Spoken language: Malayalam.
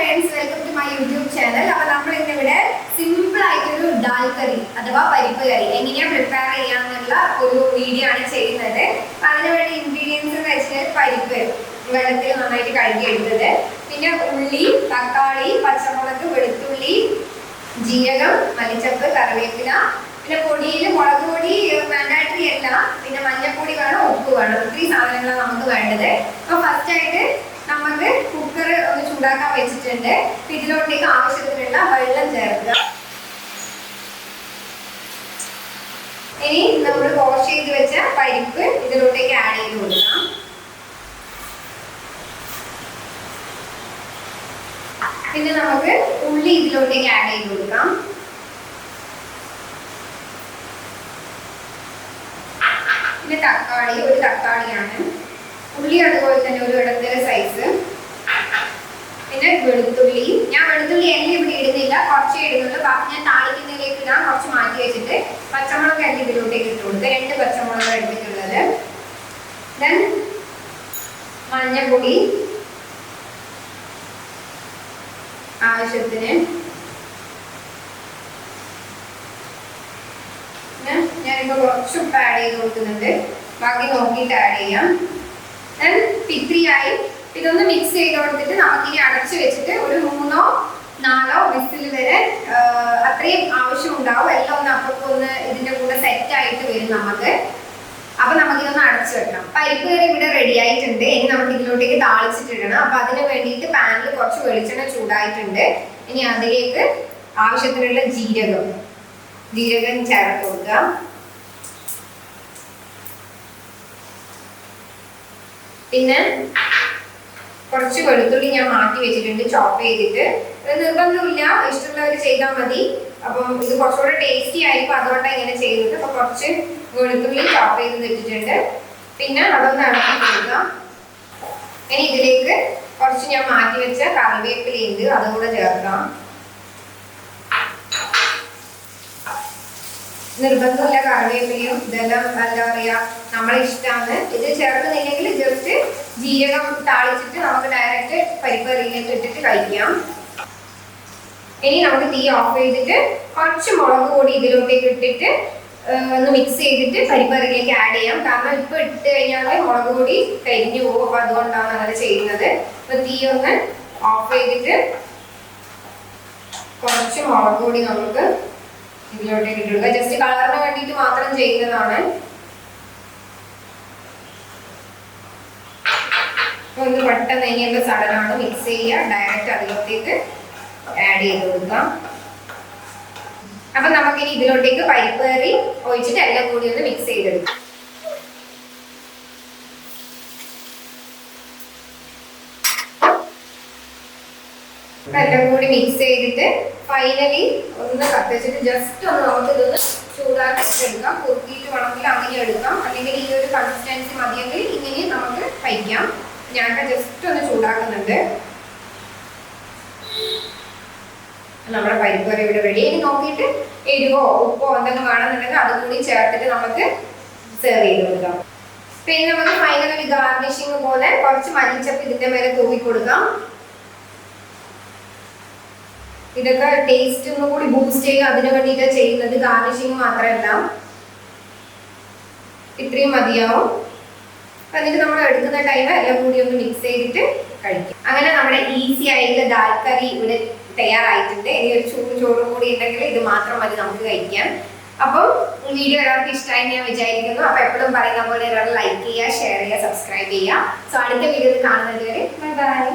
friends, welcome to my YouTube channel. We will prepare simple dal curry अथवा परिप curry. एंगिने prepare ചെയ്യാനുള്ള ഒരു വീഡിയോ ആണ് ചെയ്യുന്നത്. അതിനു വേണ്ടി ingredients എന്ന് വെച്ചാൽ പരിപ്പ് വെള്ളത്തിൽ നന്നായിട്ട് കഴുകി എടുത്തത്. പിന്നെ ഉള്ളി, തക്കാളി, പച്ചമുളക്, വെളുത്തുള്ളി, ജീരകം, മല്ലിച്ചപ്പ്, കറിവേപ്പില. പിന്നെ പൊടിയിൽ മുളക് പൊടി മാൻഡാറ്ററി അല്ല. പിന്നെ മഞ്ഞൾപ്പൊടി വേണം, ഉപ്പ് വേണം. ഇത്രയും സാധനങ്ങളാണ് നമുക്ക് വേണ്ടത്. അപ്പോൾ ഫസ്റ്റ് ആയിട്ട് നമുക്ക് കുക്കർ ഒന്ന് ചൂടാക്കാൻ വെച്ചിട്ടുണ്ട്. ഇതിലോട്ടേക്ക് ആവശ്യത്തിനുള്ള വെള്ളം ചേർക്കുക. ഇനി നമ്മൾ വാഷ് ചെയ്ത് വെച്ച പരിപ്പ് ഇതിലോട്ടേക്ക് ആഡ് ചെയ്ത് കൊടുക്കാം. പിന്നെ നമുക്ക് ഉള്ളി ഇതിലോട്ടേക്ക് ആഡ് ചെയ്ത് കൊടുക്കാം. പിന്നെ തക്കാളി, ഒരു തക്കാളിയാണ്. ഉള്ളി അതുപോലെ തന്നെ ഒരു ഇടത്തര സൈസ്. പിന്നെ വെളുത്തുള്ളി, ഞാൻ വെളുത്തുള്ളി എല്ലാം ഇവിടെ ഇടുന്നില്ല, കുറച്ചേ ഇടുന്നുള്ളൂ. ബാക്കി ഞാൻ താളിക്കുന്നതിലേക്ക് ഇടാൻ കുറച്ച് മാറ്റി വെച്ചിട്ട് പച്ചമുളക് എല്ലാം ഇതിലോട്ടേക്ക് ഇട്ട് കൊടുക്കുക. 2 പച്ചമുളക് എടുത്തിട്ടുള്ളത്. ദെൻ മഞ്ഞൾപ്പൊടി ആവശ്യത്തിന്. ഞാനിപ്പോൾ കുറച്ച് ഉപ്പ് ആഡ് ചെയ്ത് കൊടുക്കുന്നുണ്ട്, ബാക്കി നോക്കിയിട്ട് ആഡ് ചെയ്യാം. ദെൻ ഇത്രയായി. ഇതൊന്ന് മിക്സ് ചെയ്ത് കൊടുത്തിട്ട് നമുക്കിനി അടച്ചു വെച്ചിട്ട് ഒരു 3-4 വിസിൽ വരെ അത്രയും ആവശ്യം ഉണ്ടാവും. എല്ലാം ഒന്ന് അപ്പൊന്ന് ഇതിന്റെ കൂടെ സെറ്റ് ആയിട്ട് വരും നമുക്ക്. അപ്പൊ നമുക്കിതൊന്ന് അടച്ചു വെക്കണം. പരിപ്പ് കറി ഇവിടെ റെഡി ആയിട്ടുണ്ട്. ഇനി നമുക്ക് ഇതിലോട്ടേക്ക് താളിച്ചിട്ടിടണം. അപ്പൊ അതിന് വേണ്ടിയിട്ട് പാനിൽ കുറച്ച് വെളിച്ചെണ്ണ ചൂടായിട്ടുണ്ട്. ഇനി അതിലേക്ക് ആവശ്യത്തിനുള്ള ജീരകം ചേർത്ത് കൊടുക്കുക. പിന്നെ കുറച്ച് വെളുത്തുള്ളി ഞാൻ മാറ്റി വെച്ചിട്ടുണ്ട്, ചോപ്പ് ചെയ്തിട്ട്. നിർബന്ധമില്ല, ഇഷ്ടമുള്ളവർ ചെയ്താൽ മതി. അപ്പം ഇത് കുറച്ചുകൂടെ ടേസ്റ്റി ആയിരിക്കും, അതുകൊണ്ടാണ് ഇങ്ങനെ ചെയ്യുന്നത്. അപ്പൊ കുറച്ച് വെളുത്തുള്ളി ചോപ്പ് ചെയ്ത് ഇട്ടിട്ടുണ്ട്. പിന്നെ അതൊന്ന് ഇളക്കി കൊടുക്കുക. ഇനി ഇതിലേക്ക് കുറച്ച് ഞാൻ മാറ്റി വെച്ച കറിവേപ്പിലയുണ്ട്, അതുകൂടെ ചേർക്കാം. നിർബന്ധമില്ല, കറിവേപ്പിലയും ഇതെല്ലാം എന്താ പറയാ നമ്മളെ ഇഷ്ടമാണ്. ഇത് ചേർക്കുന്നില്ലെങ്കിൽ ജസ്റ്റ് ജീരകം താളിച്ചിട്ട് നമുക്ക് ഡയറക്റ്റ് പരിപ്പ് കറിയിലേക്ക് ഇട്ടിട്ട് കഴിക്കാം. ഇനി നമുക്ക് തീ ഓഫ് ചെയ്തിട്ട് കുറച്ച് മുളക് പൊടി ഇതിലോട്ടേക്ക് ഇട്ടിട്ട് ഒന്ന് മിക്സ് ചെയ്തിട്ട് പരിപ്പ് കറിയിലേക്ക് ആഡ് ചെയ്യാം. കാരണം ഇപ്പൊ ഇട്ട് കഴിഞ്ഞാൽ മുളക് പൊടി കരിഞ്ഞു പോകും. അപ്പൊ അതുകൊണ്ടാണ് അങ്ങനെ ചെയ്യുന്നത്. അപ്പൊ തീ ഒന്ന് ഓഫ് ചെയ്തിട്ട് കുറച്ച് മുളക് പൊടി നമുക്ക് ഇതിലോട്ടേക്ക് ഇട്ട് കൊടുക്കുക. ജസ്റ്റ് കളറിന് വേണ്ടിയിട്ട് മാത്രം ചെയ്യുന്നതാണ്. ഒന്ന് പെട്ടെന്ന് ഇനിയുള്ള സഡനാണ് മിക്സ് ചെയ്യുക, ഡയറക്റ്റ് അതിലോട്ടേക്ക് ആഡ് ചെയ്ത് കൊടുക്കാം. അപ്പൊ നമുക്കിനി ഇതിലോട്ടേക്ക് പരിപ്പ് കറി ഒഴിച്ചിട്ട് എല്ലാം കൂടി ഒന്ന് മിക്സ് ചെയ്തെടുക്കാം. എല്ലാം കൂടി മിക്സ് ചെയ്തിട്ട് ഫൈനലി ഒന്ന് കത്തിച്ചിട്ട് ജസ്റ്റ് ഒന്ന് നമുക്ക് ഇതൊന്ന് ചൂടാക്കി എടുക്കാം. കുറുക്കിയിട്ട് വേണമെങ്കിൽ അങ്ങനെ എടുക്കാം, അല്ലെങ്കിൽ ഈ ഒരു കൺസിസ്റ്റൻസി മതിയെങ്കിൽ ഇങ്ങനെ നമുക്ക് കഴിക്കാം. ഞാൻ ജസ്റ്റ് ഒന്ന് ചൂടാക്കുന്നുണ്ട്. നമ്മുടെ പരിപ്പ് കറി ഇവിടെ റെഡി. ഇനി നോക്കിയിട്ട് എരിവോ ഉപ്പോ എന്തെങ്കിലും വേണമെന്നുണ്ടെങ്കിൽ അതും കൂടി ചേർത്തിട്ട് നമുക്ക് സെർവ് ചെയ്ത് കൊടുക്കാം. പിന്നെ നമുക്ക് ഫൈനൽ ഒരു ഗാർണിഷിങ് പോലെ കുറച്ച് മല്ലിച്ചപ്പ് ഇതിന്റെ മേലെ തൂവി കൊടുക്കാം. ഇതൊക്കെ ടേസ്റ്റ് ഒന്നും കൂടി ബൂസ്റ്റ് ചെയ്യുക, അതിനു വേണ്ടിയിട്ടാണ് ചെയ്യുന്നത്. ഗാർണിഷിങ് മാത്രമല്ല, ഇത്രയും മതിയാവും. എന്നിട്ട് നമ്മൾ എടുക്കുന്ന ടൈം എല്ലാം കൂടി ഒന്ന് മിക്സ് ചെയ്തിട്ട് കഴിക്കും. അങ്ങനെ നമ്മുടെ ഈസി ആയിട്ടുള്ള ദാൽ കറി ഇവിടെ തയ്യാറായിട്ടുണ്ട്. ഇനി ഒരു ചോറും കൂടി ഉണ്ടെങ്കിൽ ഇത് മാത്രം മതി നമുക്ക് കഴിക്കാൻ. അപ്പം വീഡിയോ എല്ലാവർക്കും ഇഷ്ടമായി ഞാൻ വിചാരിക്കുന്നു. അപ്പൊ എപ്പോഴും പറയുന്ന പോലെ ലൈക്ക് ചെയ്യുക, ഷെയർ ചെയ്യുക, സബ്സ്ക്രൈബ് ചെയ്യുക. സോ അടുത്ത വീഡിയോയിൽ കാണുന്നത് വരെ ബൈ ബൈ.